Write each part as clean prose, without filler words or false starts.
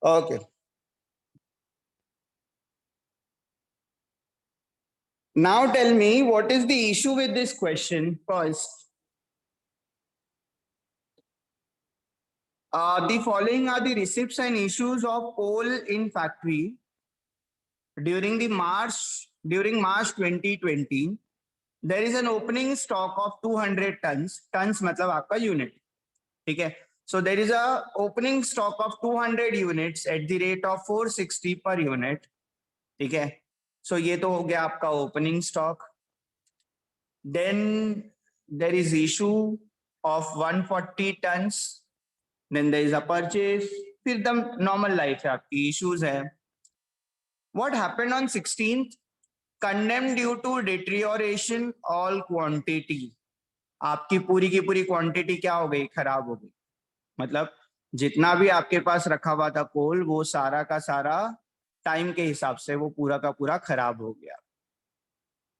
Okay. Now tell me what is the issue with this question first. The following are the receipts and issues of coal in factory during March 2020. There is an opening stock of 200 tons. Tons मतलब आपका unit, ठीक है. So there is a opening stock of 200 units at the rate of 460 per unit. ठीक है. So ये तो हो गया आपका opening stock. Then there is issue of 140 tons. Then there is a purchase. फिर दम normal life है आपकी, issues है. What happened on 16th? Condemned due to deterioration all quantity. आपकी पूरी की पूरी क्वांटिटी क्या हो गई, खराब हो गई. मतलब जितना भी आपके पास रखा हुआ था कोल, वो सारा का सारा टाइम के हिसाब से वो पूरा का पूरा खराब हो गया.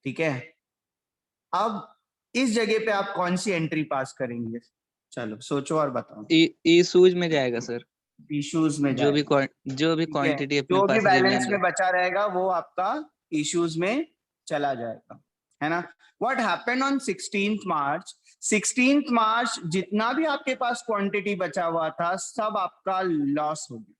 ठीक है. अब इस जगह पे आप कौन सी एंट्री पास करेंगे? चलो सोचो और बताओ. इशूज में जाएगा सर. इश्यूज में जो भी क्वांटिटी अपने जो भी पास बैलेंस में बचा रहेगा वो आपका इश्यूज में चला जाएगा, है ना. What happened on 16th March? 16th मार्च जितना भी आपके पास क्वांटिटी बचा हुआ था सब आपका लॉस हो गया.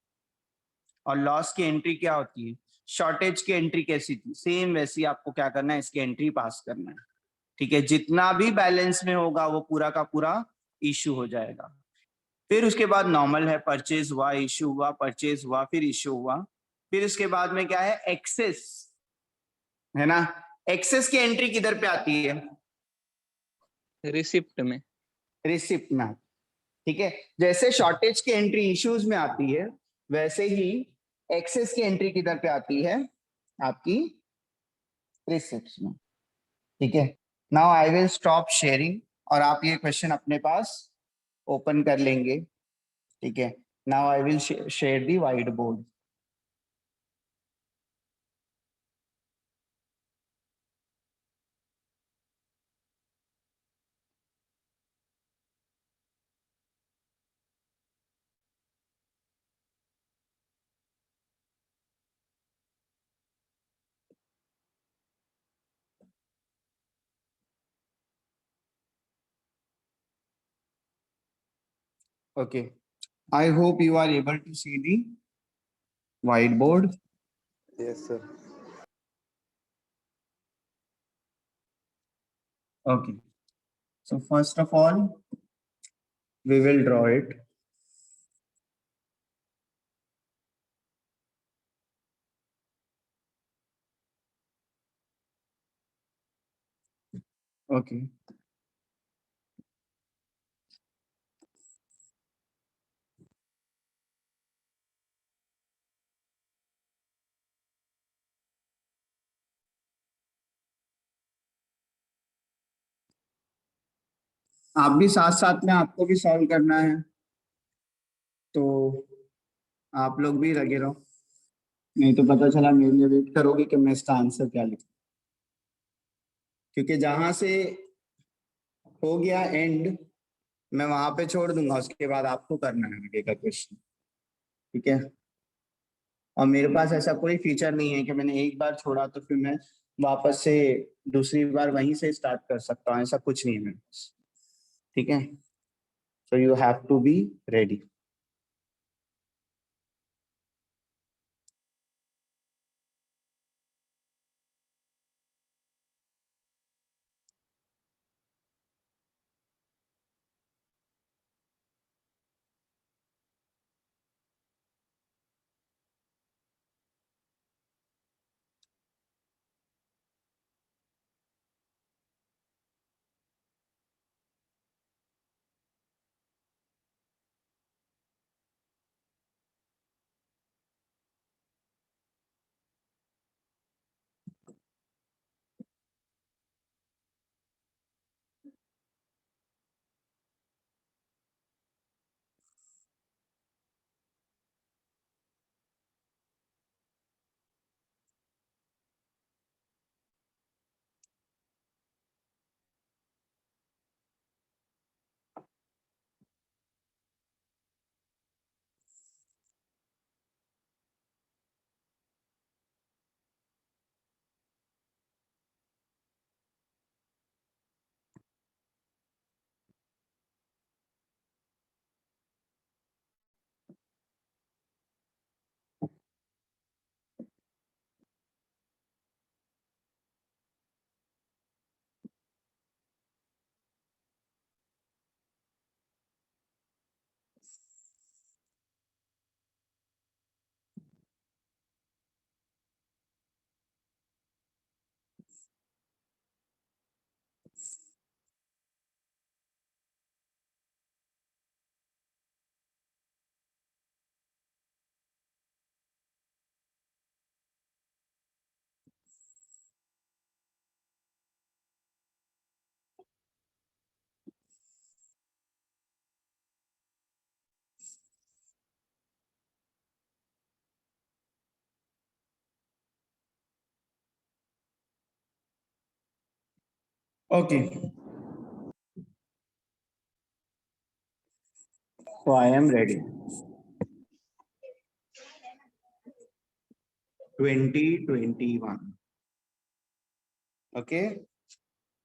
और लॉस की एंट्री क्या होती है? शॉर्टेज की एंट्री कैसी थी? सेम वैसी आपको क्या करना है, इसकी एंट्री पास करना है. ठीक है. जितना भी बैलेंस में होगा वो पूरा का पूरा इश्यू हो जाएगा. फिर उसके बाद नॉर्मल है, परचेज हुआ, इश्यू हुआ, परचेज हुआ, फिर इश्यू हुआ. फिर उसके बाद में क्या है, एक्सेस, है ना. एक्सेस की एंट्री किधर पे आती है? रिसिप्ट में. रिसिप्ट में. ठीक है. जैसे शॉर्टेज की एंट्री इश्यूज में आती है, वैसे ही एक्सेस की एंट्री किधर पे आती है? आपकी रिसिप्ट्स में. ठीक है. Now I will stop sharing और आप ये क्वेश्चन अपने पास ओपन कर लेंगे. ठीक है. Now I will share the white board. Okay. I hope you are able to see the whiteboard. Yes, sir. Okay. So first of all, we will draw it. Okay. आप भी साथ साथ में आपको भी सॉल्व करना है, तो आप लोग भी लगे रहो, नहीं तो पता चला मेरे लिए वेट करोगे कि मैं इसका आंसर क्या लिखूं. क्योंकि जहां से हो गया एंड, मैं वहां पे छोड़ दूंगा, उसके बाद आपको करना है आगे का क्वेश्चन. ठीक है. और मेरे पास ऐसा कोई फीचर नहीं है कि मैंने एक बार छोड़ा तो फिर मैं वापस से दूसरी बार वहीं से स्टार्ट कर सकता हूँ, ऐसा कुछ नहीं है मेरे पास. ठीक है. So you have to be ready. Okay. So I am ready. 2021. Okay.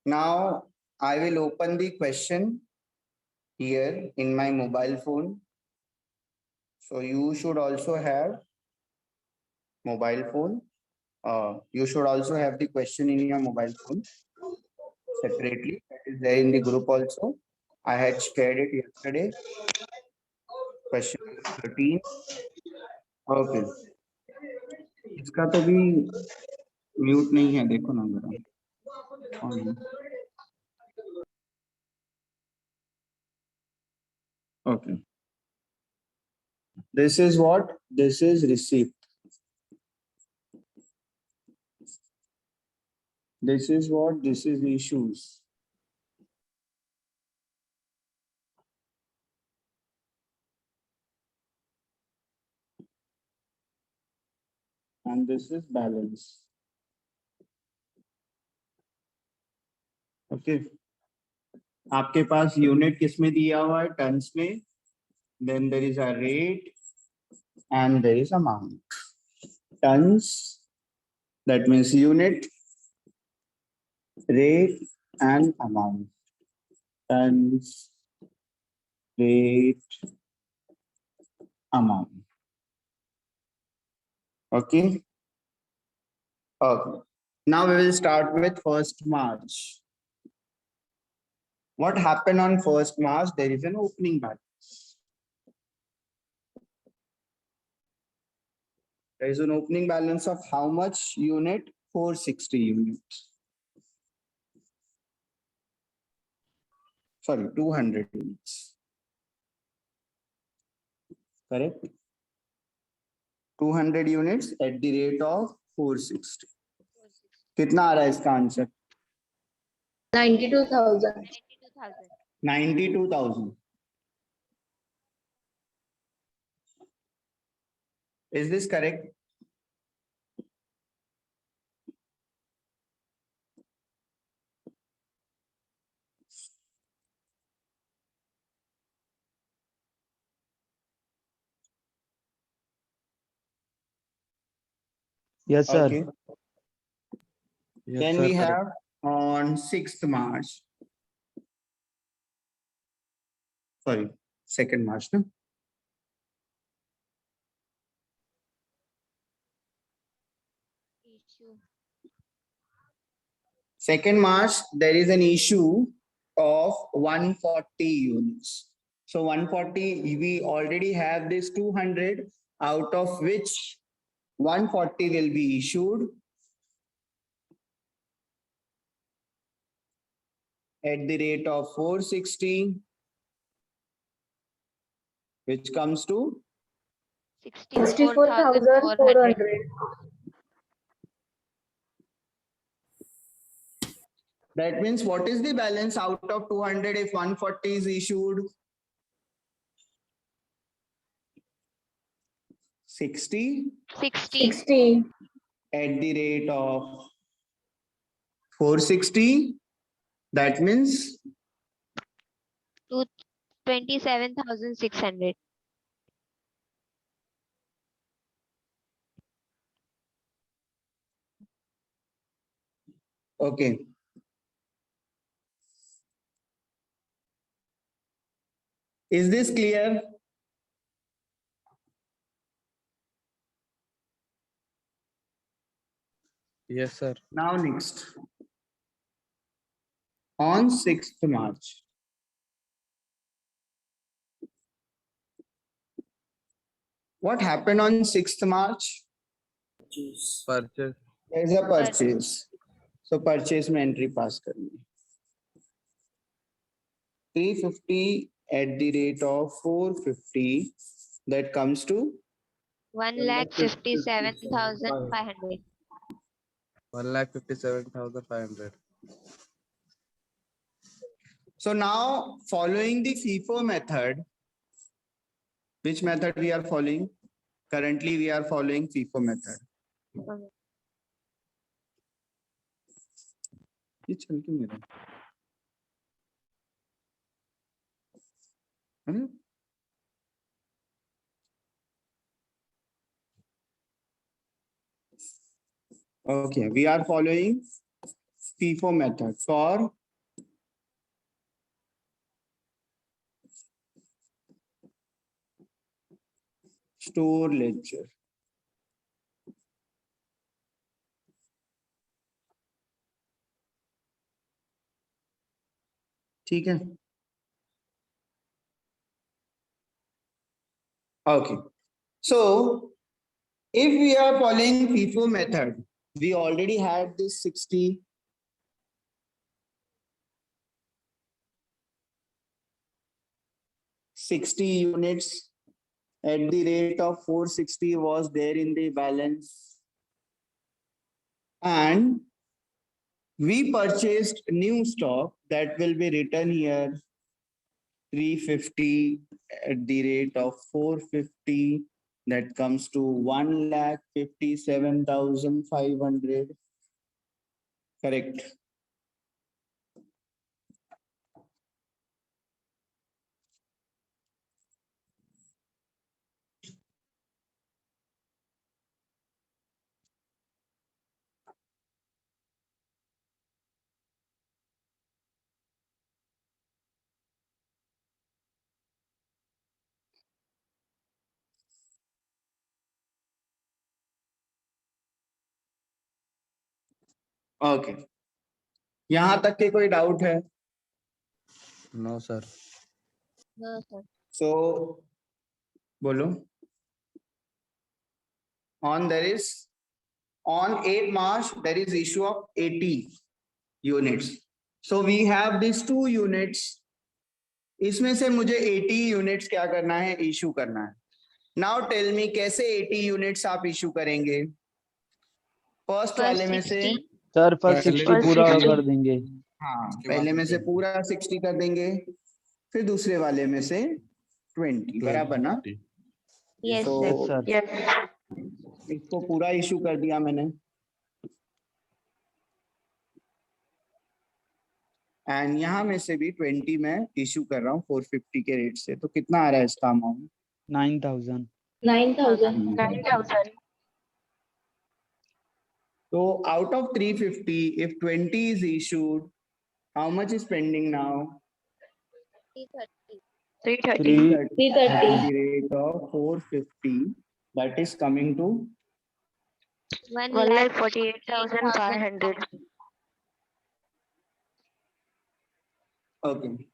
Now I will open the question here in my mobile phone. So you should also have mobile phone. You should also have the question in your mobile phone separately. That is there in the group also. I had shared it yesterday. Question 13. Okay. इसका तो भी mute नहीं है, देखो ना जरा. Okay. This is what? This is receipt. This is what? This is issues. And this is balance. Okay. आपके पास unit किस में दिया हुआ है? टन्स में. Then there is a rate and there is amount. Tons, that means unit, rate and amount. Tons, rate, amount. Okay. Okay. Now we will start with 1st March. What happened on 1st March? There is an opening balance. There is an opening balance of how much unit? 460 units. Sorry, 200 units. Correct? 200 units at the rate of 460. कितना आ रहा है इसका answer? 92,000. 92,000. Is this correct? Yes, sir. Okay. Yes, Then sir, we correct. have on 6th March. Sorry, 2nd March. No? Issue. 2nd March, there is an issue of 140 units. So 140, we already have this 200, out of which 140 will be issued at the rate of 460, which comes to 64,400. that means what is the balance out of 200 if 140 is issued? 60 60. at the rate of 460. That means 27,600. okay. Is this clear? Yes, sir. Now next. On 6th March. What happened on 6th March? Purchase. There is a purchase. So purchase में entry pass करनी. 350 at the rate of 450. That comes to 1,57,500. 1,57,500. So now following the FIFO method, which method we are following? Currently we are following FIFO method. ये चल क्यों नहीं रहा? है ना? Okay, we are following FIFO method for store ledger. ठीक है. Okay, so if we are following FIFO method, we already had this 60 units at the rate of 460 was there in the balance, and we purchased new stock that will be written here 350 at the rate of 450, that comes to 1,57,500. Correct. Okay, यहां तक के कोई doubt है? No, sir. No, sir. सो बोलो. On 8 March there is issue of 80 units. So we have these 2 units. इसमें से मुझे 80 units क्या करना है? इशू करना है. नाउ टेल मी कैसे 80 यूनिट्स आप इशू करेंगे? फर्स्ट वाले में से 60. सर फर्स्ट पहले 60 पूरा 60 कर देंगे. हाँ, उसके पहले बाद में से 20. पूरा 60 कर देंगे, फिर दूसरे वाले में से 20. बराबर ना? Yes, So, sir. Yes sir. Yes. इसको पूरा इशू कर दिया मैंने, एंड यहाँ में से भी 20 में इशू कर रहा हूँ 450 के रेट से. तो कितना आ रहा है इसका amount? 9,000. 9,000. 9,000. So out of 350, if 20 is issued, how much is pending now? 330. 330. 330 at the rate of 450. That is coming to 1,48,500. okay.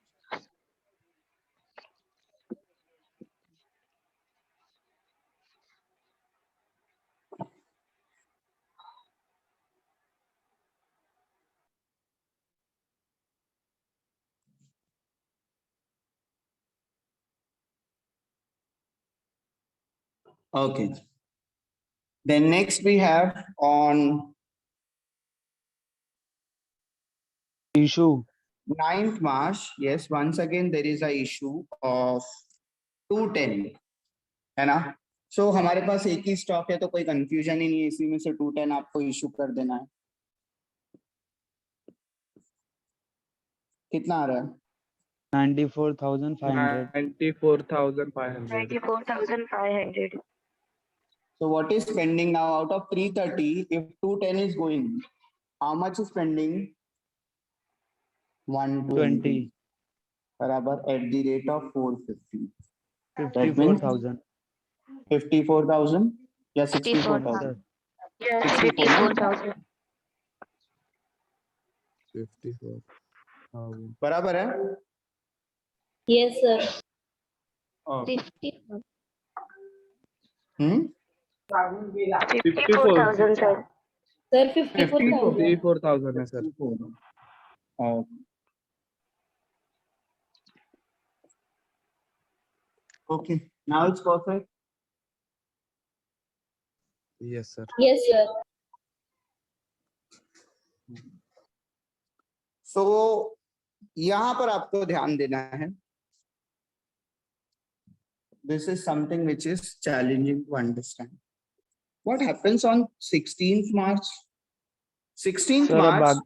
Okay. Then next we have on Issue. 9th March. Yes, once again there is a issue of 210, है ना? So हमारे पास एक ही stock है तो कोई confusion ही नहीं है, इसी में से 210 आपको इशू कर देना है. कितना आ रहा है? 94,500. 94,500. 94,500. So what is pending now out of 330? If 210 is going, how much is pending? 120. 20. बराबर at the rate of 450. That means 54,000. 54,000 या 64,000? Sir. Yes, 54,000. 54. बराबर है? Yes, sir. Oh. 54. 54,000, sir. Sir, 54,000. 54,000 है sir. Oh. Okay, now it's perfect. Yes, sir. Yes, sir. So यहाँ पर आपको ध्यान देना है. This is something which is challenging to understand. What happens on 16th March? 16th Sir, अब March.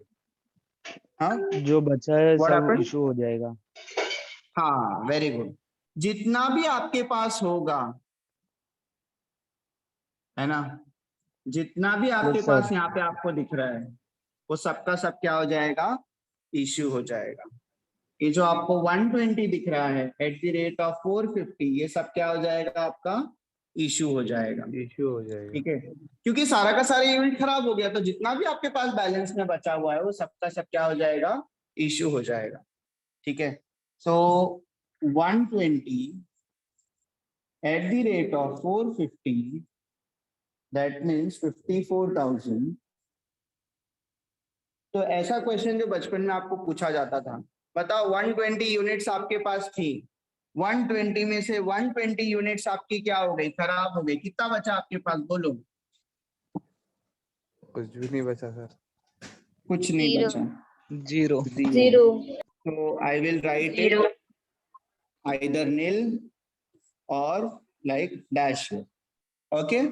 हाँ, जो बचा है What सब happened? इशू हो जाएगा. हाँ, very good. जितना भी आपके पास होगा, है ना, जितना भी आपके Yes, पास sir. यहाँ पे आपको दिख रहा है, वो सबका सब क्या हो जाएगा, इश्यू हो जाएगा। ये जो आपको 120 दिख रहा है एट द रेट ऑफ 450, ये सब क्या हो जाएगा, आपका इश्यू हो जाएगा। इश्यू हो जाएगा। ठीक है, क्योंकि सारा का सारा यूनिट खराब हो गया, तो जितना भी आपके पास बैलेंस में बचा हुआ है वो सबका सब क्या हो जाएगा, इश्यू हो जाएगा। ठीक है, सो 120 at the rate of 450, that means 54,000। तो ऐसा क्वेश्चन जो बचपन में आपको पूछा जाता था, बताओ 120 यूनिट्स आपके पास थी, 120 में से 120 यूनिट्स आपकी क्या हो गई, खराब हो गई, कितना बचा आपके पास, बोलो। कुछ भी नहीं बचा सर। कुछ नहीं Zero. बचा, Zero. Zero. तो I will write it Zero. either nil or like dash. Okay,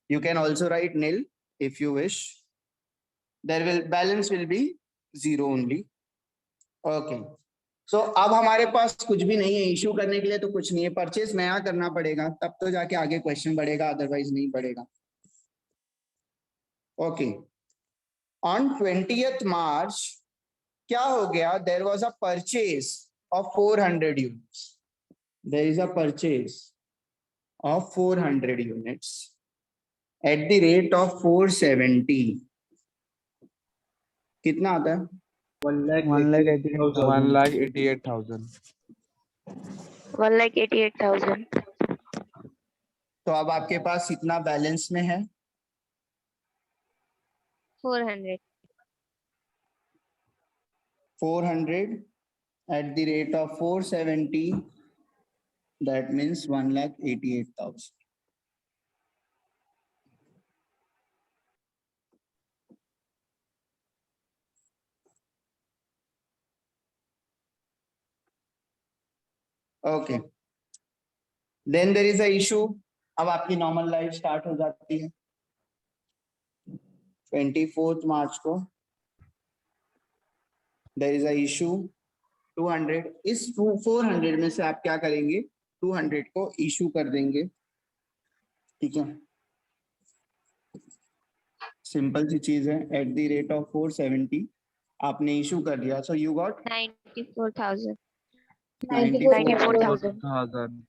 you can also write nil if you wish. There will balance will be zero only. Okay, so अब हमारे पास कुछ भी नहीं है issue करने के लिए, तो कुछ नहीं है, परचेज नया करना पड़ेगा, तब तो जाके आगे क्वेश्चन बढ़ेगा, अदरवाइज नहीं बढ़ेगा। ओके, ऑन 20th मार्च क्या हो गया, there was a purchase of 400 units, there is a purchase of 400 units at the rate of 470। कितना आता है, 1,88,000. 1,88,000। 1,88,000. तो अब आपके पास इतना बैलेंस में है, 400. 400 at the rate of 470, that means 1,88,000। Okay, then there is a issue, अब आपकी नॉर्मल लाइफ स्टार्ट हो जाती है। 24 मार्च को देयर इज अ इशू 200, इस 400 में से आप क्या करेंगे, 200 को इशू कर देंगे। ठीक है, सिंपल सी चीज है, एट द रेट ऑफ 470 आपने इशू कर दिया, सो यू गॉट 94,000. 94,000। 94,000.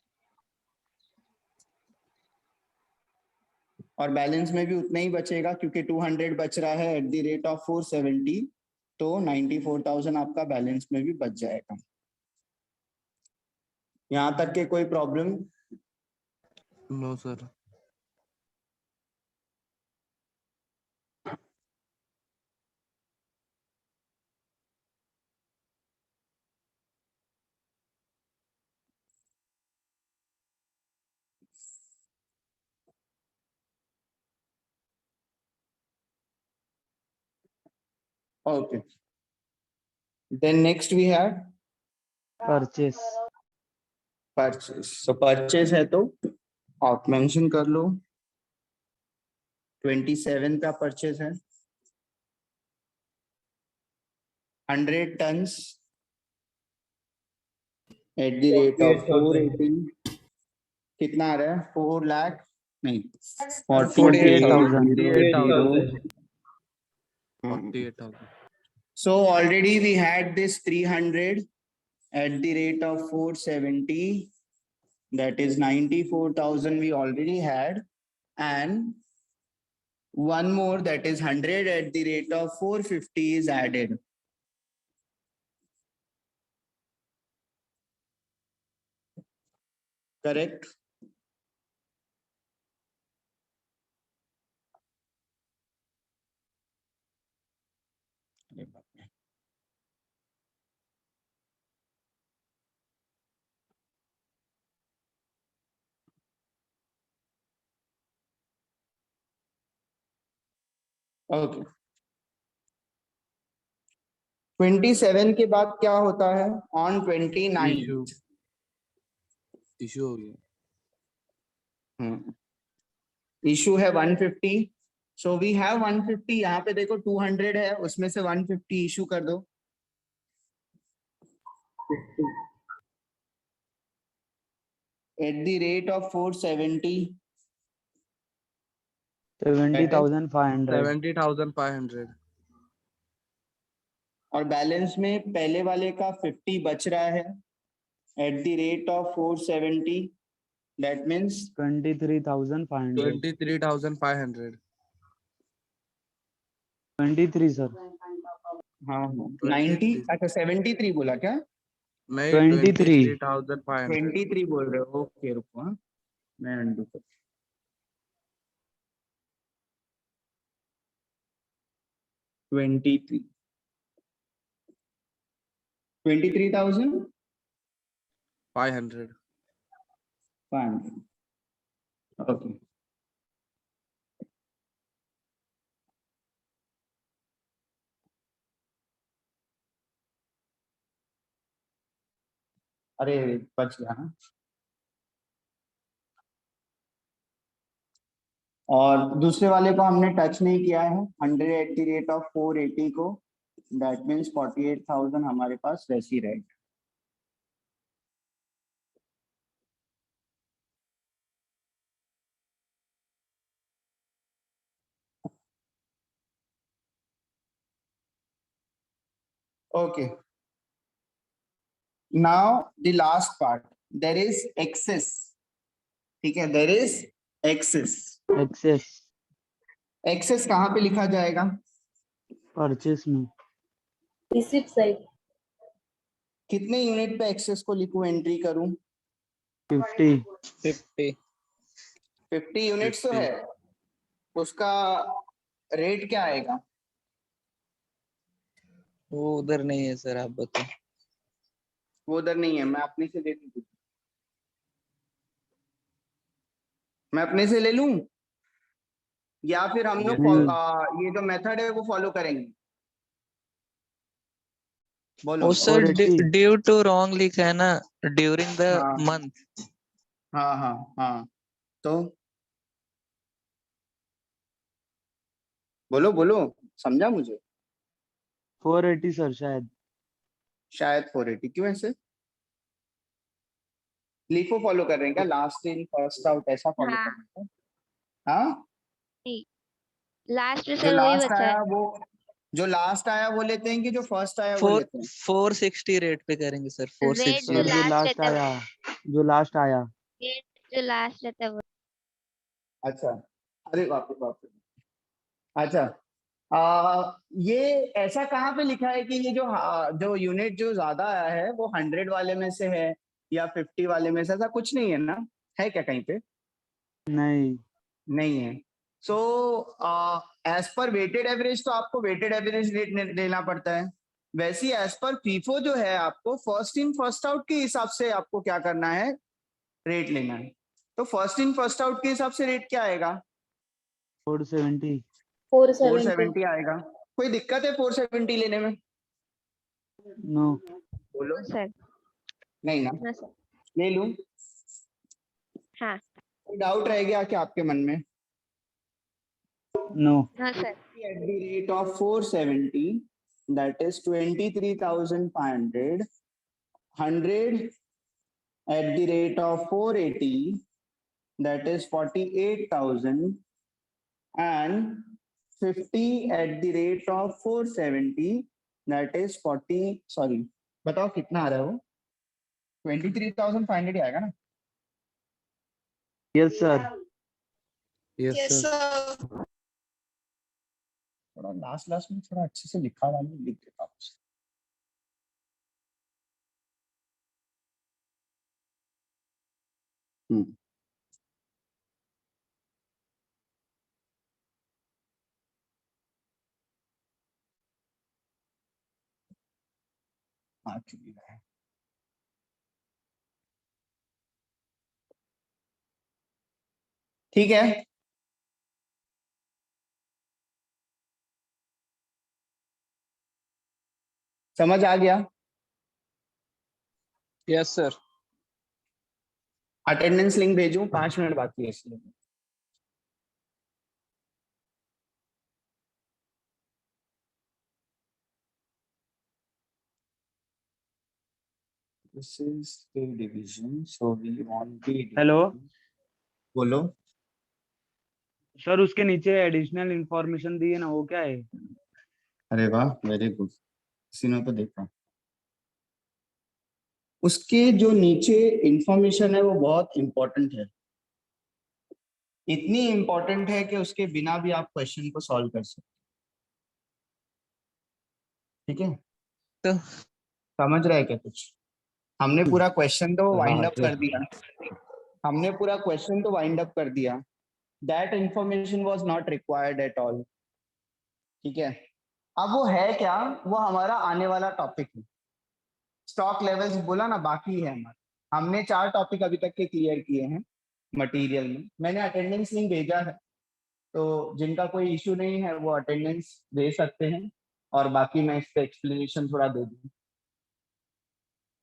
और बैलेंस में भी उतना ही बचेगा, क्योंकि 200 बच रहा है एट द रेट ऑफ 470, तो 94,000 आपका बैलेंस में भी बच जाएगा। यहां तक के कोई problem, no sir. Okay, then next we have Purchase. Purchase. So purchase है तो आप मेंशन कर लो, 27 का परचेज है, 100 tons at the rate of 480, कितना आ रहा है, 4 लाख नहीं, 48,000. 48,000। So already we had this 300 at the rate of 470, that is 94,000 we already had, and one more, that is 100 at the rate of 450 is added. Correct? Okay, 27 के बाद क्या होता है, on 29 issue हो गया। इशू है 150, सो वी हैव 150, यहाँ पे देखो 200 है, उसमें से 150 इशू कर दो। at the rate of 470 70,500. 70,500. और बैलेंस में पहले वाले का 50 बच रहा है at the rate of 470, that means 23,500. 23,500. 23 sir. हाँ 90, 23. अच्छा 73 बोला क्या? नहीं 23. 23,500. 23 बोल रहे हो, ओके रुको, हाँ मैं अंडू कर 23 23,500. 500. ओके, अरे बच गया ना। और दूसरे वाले को हमने टच नहीं किया है, 100 एट द रेट ऑफ 480 को, दैट मीन्स 48,000 हमारे पास वैसी रहेगी। Okay, now the last part, there is excess. ठीक है, there is excess. Excess excess कहाँ पे लिखा जाएगा? परचेस में. रिसिप्ट साइड कितने यूनिट पे एक्सेस को लिखूं, एंट्री करूं? 50. 50 यूनिट्स तो 50. है, उसका रेट क्या आएगा? वो उधर नहीं है सर, आप बताओ। वो उधर नहीं है, मैं अपने से ले लूं, मैं अपने से ले लूं या फिर हम लोग नहीं. ये जो मेथड है वो फॉलो करेंगे? बोलो। वो सर 480. ड्यू टू रॉन्ग लिखा है ना, ड्यूरिंग द हाँ मंथ। हाँ हाँ हाँ, तो बोलो बोलो, समझा मुझे? 480 सर शायद. शायद 480, क्यों ऐसे? लिखो फॉलो कर रहे हैं क्या, लास्ट इन फर्स्ट आउट ऐसा फॉलो हाँ। कर रहे हैं? हाँ, लास्ट में जो सर वही लास्ट बचा आया है। वो, जो लास्ट आया वो लेते हैं कि जो फर्स्ट आया वो फोर लेते हैं? 460 रेट पे करेंगे सर, रेट 460। जो सर जो लास्ट लास्ट रहता है, आया, जो लास्ट आया. रेट जो लास्ट रहता है वो। अच्छा, अरे बाप रे बाप रे, अच्छा ये ऐसा कहाँ पे लिखा है कि ये जो यूनिट जो ज्यादा आया है वो 100 वाले में से है या 50 वाले में से? ऐसा कुछ नहीं है ना, है क्या कहीं पे? नहीं. नहीं है। So as per weighted average तो आपको वेटेड एवरेज रेट लेना पड़ता है, वैसे ही एज पर फीफो जो है आपको फर्स्ट इन फर्स्ट आउट के हिसाब से आपको क्या करना है, रेट लेना है। तो फर्स्ट इन फर्स्ट आउट के हिसाब से रेट क्या आएगा? 470. 470 470 आएगा। कोई दिक्कत है 470 लेने में? नो. बोलो, सर नहीं ना? हाँ सर। ले लूं? हाँ कोई डाउट रह गया क्या आपके मन में? नो. हाँ sir. At the rate of 470, that is 23,500. 100 at the rate of 480, that is 48,000. And 50 at the rate of 470, that is 40, sorry, बताओ कितना आ रहा है वो? 23,500 ही आएगा ना? Yes sir. Yes, sir. थोड़ा लास्ट लास्ट में थोड़ा अच्छे से लिखा हुआ नहीं, लिख देता हूँ। हम्म, हाँ ठीक है। ठीक है, समझ आ गया? Yes sir. अटेंडेंस लिंक भेजूं? 5 मिनट बाकी है इसलिए। This is A division, so we want B Hello? division. बोलो। सर उसके नीचे एडिशनल इंफॉर्मेशन दी है ना, वो क्या है? अरे वाह, वेरी गुड, किसी ने तो देखा। उसके जो नीचे इंफॉर्मेशन है वो बहुत इंपॉर्टेंट है, इतनी इंपॉर्टेंट है कि उसके बिना भी आप क्वेश्चन को सॉल्व कर सकते, ठीक है? तो समझ रहा है क्या कुछ? हमने पूरा क्वेश्चन तो वाइंड अप कर दिया, हमने पूरा क्वेश्चन तो वाइंड अप कर दिया। That information was not required at all, ठीक है? अब वो है क्या, वो हमारा आने वाला टॉपिक है। स्टॉक लेवल्स बोला ना, बाकी है हमारा। हमने 4 टॉपिक अभी तक के क्लियर किए हैं मटेरियल में। मैंने अटेंडेंस लिंक भेजा है, तो जिनका कोई इश्यू नहीं है वो अटेंडेंस दे सकते हैं, और बाकी मैं इस पे एक्सप्लेनेशन थोड़ा दे दूँ,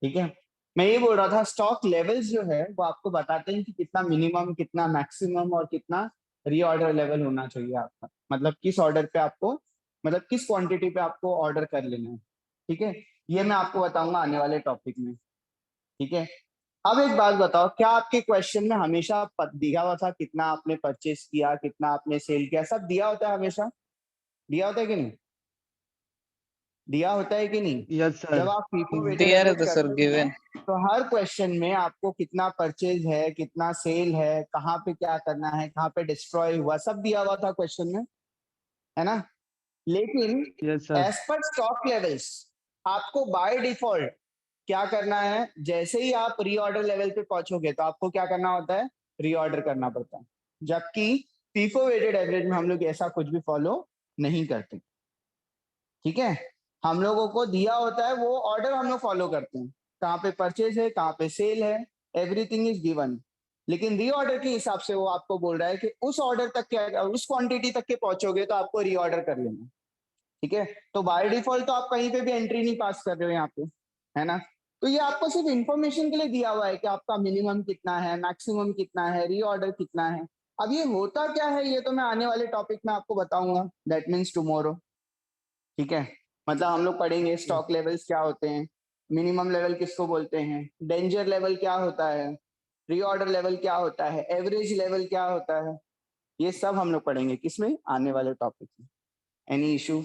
ठीक है? मैं ये बोल रहा था, स्टॉक लेवल्स जो है वो आपको बताते हैं कि कितना मिनिमम, कितना मैक्सिमम और कितना रीऑर्डर लेवल होना चाहिए आपका, मतलब किस ऑर्डर पे आपको, मतलब किस क्वांटिटी पे आपको ऑर्डर कर लेना है, ठीक है? ये मैं आपको बताऊंगा आने वाले टॉपिक में, ठीक है? अब एक बात बताओ, क्या आपके क्वेश्चन में हमेशा दिया हुआ था कितना आपने परचेस किया, कितना आपने सेल किया, सब दिया होता है? हमेशा दिया होता है कि नहीं? दिया होता है कि नहीं? Yes sir. जब आप FIFO वेटेड दिया एवरेज रहता सर, करते हैं गिवन। तो हर क्वेश्चन में आपको कितना परचेज है, कितना सेल है, कहाँ पे क्या करना है, कहाँ पे डिस्ट्रॉय हुआ, सब दिया हुआ था क्वेश्चन में, है ना? लेकिन yes sir. As per stock levels आपको बाय डिफॉल्ट क्या करना है, जैसे ही आप रीऑर्डर लेवल पे पहुंचोगे तो आपको क्या करना होता है, रीऑर्डर करना पड़ता है। जबकि FIFO वेटेड एवरेज में हम लोग ऐसा कुछ भी फॉलो नहीं करते, ठीक है? हम लोगों को दिया होता है वो ऑर्डर हम लोग फॉलो करते हैं, कहाँ पे परचेज है, कहाँ पे सेल है, एवरीथिंग इज गिवन। लेकिन रीऑर्डर के हिसाब से वो आपको बोल रहा है कि उस ऑर्डर तक के, उस क्वांटिटी तक के पहुंचोगे तो आपको रीऑर्डर कर लेना, ठीक है? तो बाय डिफॉल्ट तो आप कहीं पे भी एंट्री नहीं पास कर रहे हो यहाँ पे, है ना? तो ये आपको सिर्फ इंफॉर्मेशन के लिए दिया हुआ है कि आपका मिनिमम कितना है, मैक्सिमम कितना है, रीऑर्डर कितना है। अब ये होता क्या है, ये तो मैं आने वाले टॉपिक में आपको बताऊंगा, दैट मीन्स टुमारो, ठीक है? मतलब हम लोग पढ़ेंगे स्टॉक लेवल्स क्या होते हैं, मिनिमम लेवल किसको बोलते हैं, डेंजर लेवल क्या होता है, रीऑर्डर लेवल क्या होता है, एवरेज लेवल क्या होता है, ये सब हम लोग पढ़ेंगे किसमें, आने वाले टॉपिक में। Any issue?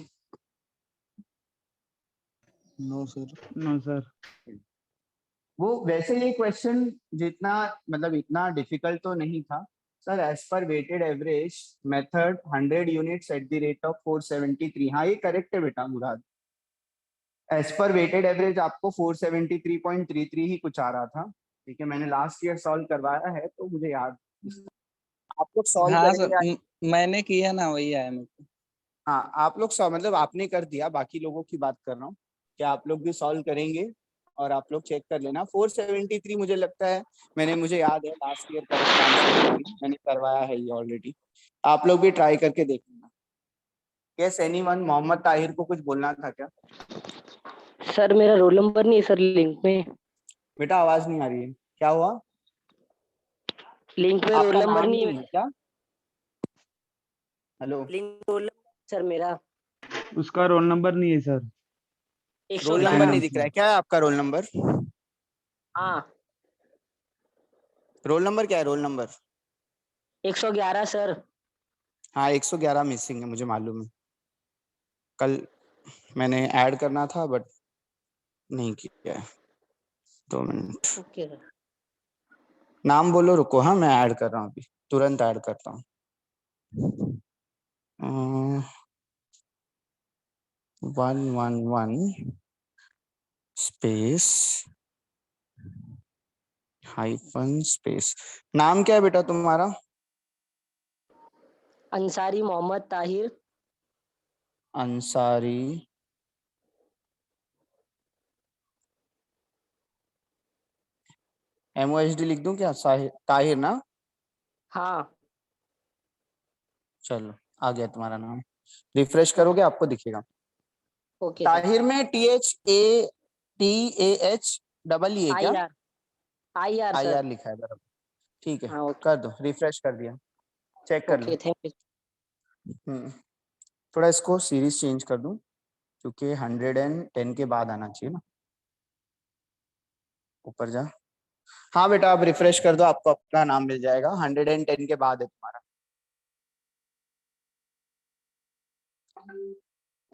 No, sir. No sir. वो वैसे ये क्वेश्चन जितना, मतलब इतना डिफिकल्ट तो नहीं था sir. As per weighted average method 100 units at the rate of 473, हाँ ये करेक्ट है बेटा Murad. As per weighted average आपको 473.33 ही कुछ आ रहा था, ठीक है? मैंने लास्ट ईयर सॉल्व करवाया है तो मुझे याद, आप लोग सॉल्व हाँ सर, करेंगे। मैंने किया ना, वही आया मेरे को। हाँ आप लोग मतलब आपने कर दिया, बाकी लोगों की बात कर रहा हूँ कि आप लोग भी सॉल्व करेंगे और आप लोग चेक कर लेना। 473 मुझे लगता है, मुझे याद है लास्ट ईयर करेक्ट आंसर मैंने करवाया है ये ऑलरेडी, आप लोग भी ट्राई करके देख लेना। Yes anyone? मोहम्मद ताहिर को कुछ बोलना था क्या? सर मेरा रोल नंबर नहीं है सर लिंक में। बेटा आवाज नहीं आ रही है, क्या हुआ? लिंक में रोल आपका नंबर नाम नहीं नहीं है। है क्या? हेलो, लिंक रोल सर मेरा उसका रोल नंबर नहीं है सर। Roll number 111। नहीं दिख रहा है, क्या है आपका रोल नंबर? हाँ रोल नंबर क्या है, रोल नंबर? 111 सर। हाँ 111 मिसिंग है, मुझे मालूम है, कल मैंने ऐड करना था बट नहीं किया है। 2 मिनट, ओके सर। नाम बोलो, रुको, हाँ मैं ऐड कर रहा हूँ, अभी तुरंत ऐड करता हूँ। 111 स्पेस हाइफन स्पेस। नाम क्या है बेटा तुम्हारा? अंसारी मोहम्मद ताहिर। अंसारी MOHD लिख दूं क्या? ताहिर ना? हाँ चलो आ गया तुम्हारा नाम, रिफ्रेश करोगे आपको दिखेगा। Okay sir. ताहिर में THATAH है क्या? I R sir. IR लिखा है बराबर, ठीक है, हाँ ओके। कर दो, रिफ्रेश कर दिया, चेक कर लो। Okay thank you. थोड़ा इसको सीरीज चेंज कर दूं क्योंकि 110 के बाद आना चाहिए ना। ऊपर जा। हाँ बेटा, आप रिफ्रेश कर दो, आपको अपना नाम मिल जाएगा। 110 के बाद है तुम्हारा।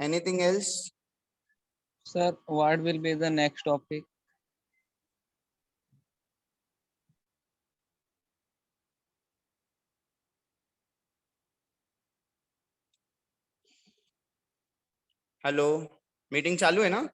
Anything else? Sir, what will be the next topic? Hello, meeting चालू है ना?